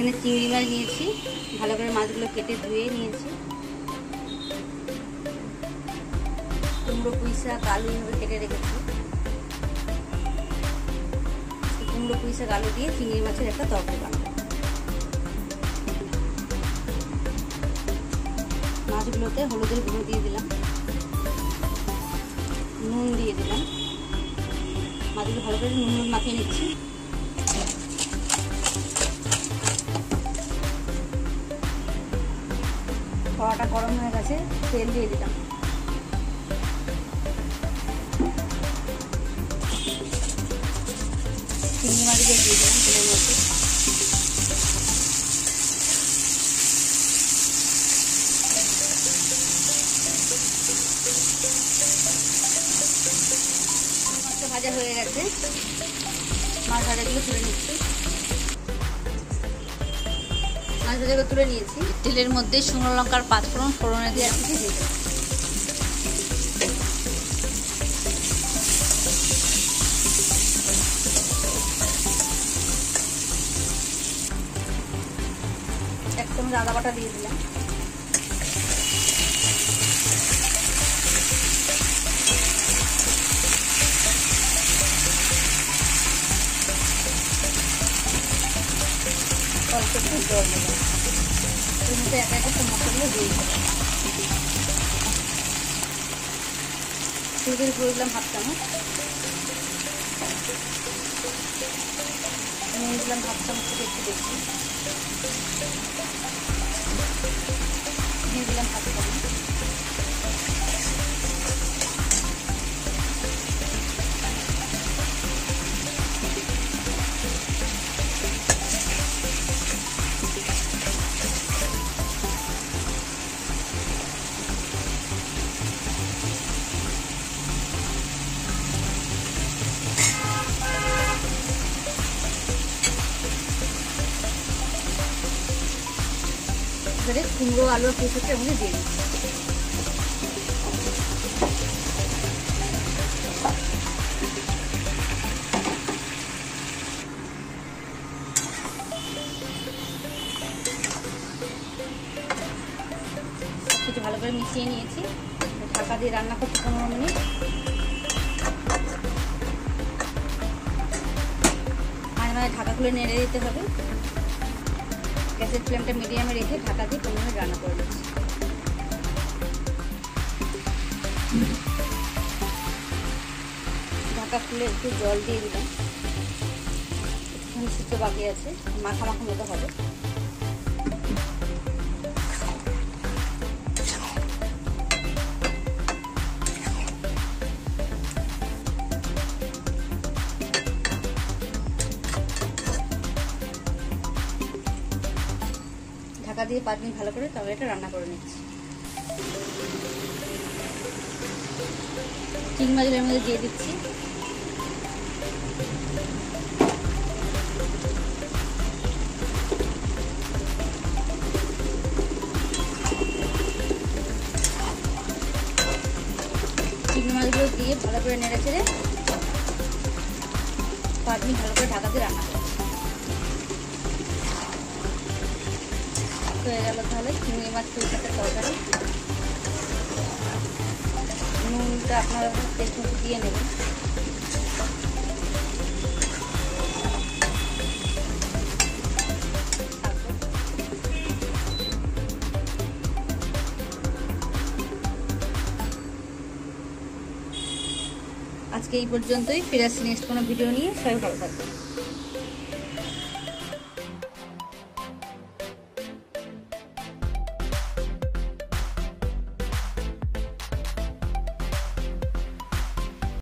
এখানে চিংড়ি মাছ নিয়েছি, ভালো করে মাছগুলো কেটে ধুয়ে নিয়েছি। কুমড়ো পুঁই শাক আলু এইভাবে কেটে রেখেছি। কুমড়ো পুঁই শাক আলু দিয়ে চিংড়ি মাছের একটা তরকারি বানাবো। মাছগুলোতে হলুদের গুঁড়ো দিয়ে দিলাম, নুন দিয়ে দিলাম। মাছগুলো ভালো করে নুন মাখিয়ে নিচ্ছি। কড়াটা গরম হয়ে গেছে, তেল দিয়ে দিলাম। চিংড়ি মাছগুলো দিয়ে দিলাম তেলের মধ্যে। মাছটা ভাজা হয়ে গেছে, মাছ ভাজাগুলো তুলে নিচ্ছি। মাছ ভাজাগুলো তুলে নিয়েছি। তেলের মধ্যে শুকনো লঙ্কার পাঁচফোড়ন ফোড়নে দিয়ে দিয়ে দিলাম। এক চামচ আদা বাটা দিয়ে দিলাম। অল্প একটু জল দিলাম। এর মধ্যে একা একা সব মশলাগুলো দিয়ে দিলাম। হলুদের গুঁড়ো দিলাম হাফ চামচ, নুন দিলাম হাফ চামচ থেকে একটু বেশি, দিয়ে দিলাম হাফ চামচ। এবারে কুমড়ো আলু আর পুঁই শাকটা মধ্যে দিয়ে দিচ্ছি। সবকিছু ভালো করে মিশিয়ে নিয়েছি। ঢাকা দিয়ে রান্না করছি 15 মিনিট। মাঝে মাঝে ঢাকা খুলে নেড়ে দিতে হবে। গ্যাসের ফ্লেমটা মিডিয়ামে রেখে ঢাকা দিয়ে 15 মিনিট রান্না করে দিচ্ছি। ঢাকা খুলে একটু জল দিয়ে দিলাম। একটুখানি সিদ্ধ বাকি আছে, মাখা মাখা মতো হবে। ঢাকা দিয়ে 5 মিনিট ভালো করে তরকারিটা রান্না করে নিচ্ছি। চিংড়ি মাছের মধ্যে দিয়ে দিচ্ছি। চিংড়ি মাছগুলো দিয়ে ভালো করে নেড়ে ছেড়ে 5 মিনিট ভালো করে ঢাকা দিয়ে রান্না করছি। হয়ে গেল তাহলে চিংড়ি মাছ পুঁই শাকের তরকারি। নুনটা আপনারা টেস্ট মতো দিয়ে নেবেন। আজকে এই পর্যন্তই, ফিরে আসছি নেক্সট কোনো ভিডিও নিয়ে। সবাই ভালো থাকবেন।